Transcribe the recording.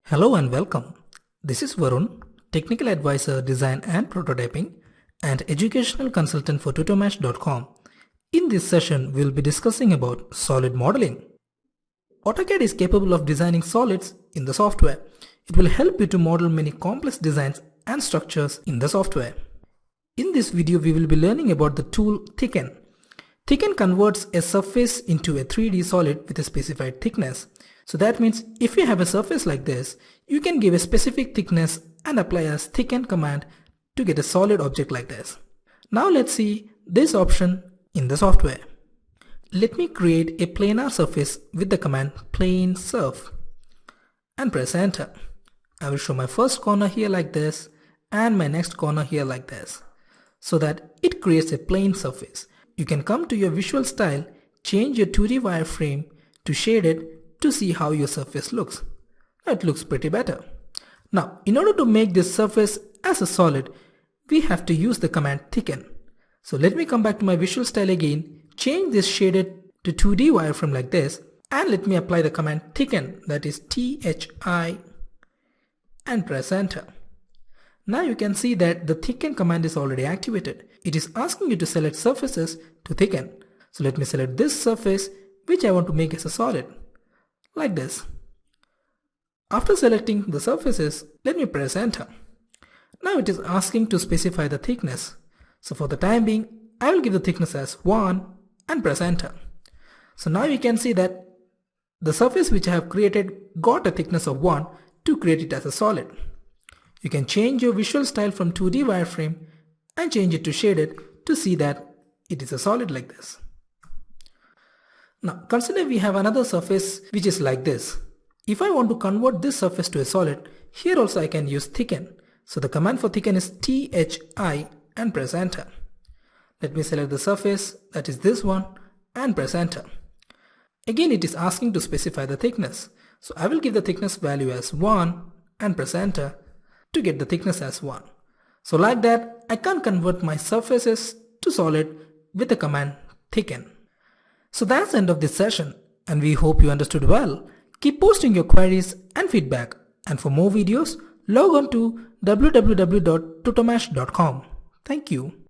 Hello and welcome. This is Varun, Technical Advisor Design and Prototyping and Educational Consultant for tutormatch.com. In this session, we will be discussing about solid modeling. AutoCAD is capable of designing solids in the software. It will help you to model many complex designs and structures in the software. In this video, we will be learning about the tool THICKEN. THICKEN converts a surface into a 3D solid with a specified thickness. So that means if you have a surface like this, you can give a specific thickness and apply a THICKEN command to get a solid object like this. Now let's see this option in the software. Let me create a planar surface with the command plane surf and press enter. I will show my first corner here like this and my next corner here like this, so that it creates a plane surface. You can come to your visual style, change your 2D wireframe to shaded to see how your surface looks. It looks pretty better. Now, in order to make this surface as a solid, we have to use the command thicken. So let me come back to my visual style again, change this shaded to 2D wireframe like this, and let me apply the command thicken, that is THI, and press enter. Now you can see that the thicken command is already activated. It is asking you to select surfaces to thicken. So let me select this surface which I want to make as a solid, like this. After selecting the surfaces, let me press enter. Now it is asking to specify the thickness. So for the time being, I will give the thickness as 1 and press enter. So now you can see that the surface which I have created got a thickness of 1 to create it as a solid. You can change your visual style from 2D wireframe and change it to shaded to see that it is a solid like this. Now consider we have another surface which is like this. If I want to convert this surface to a solid, here also I can use thicken. So the command for thicken is THI and press enter. Let me select the surface, that is this one, and press enter. Again it is asking to specify the thickness. So I will give the thickness value as 1 and press enter to get the thickness as 1. So like that, I can convert my surfaces to solid with the command thicken. So that's the end of this session, and we hope you understood well. Keep posting your queries and feedback, and for more videos, log on to www.tutormatch.com. Thank you.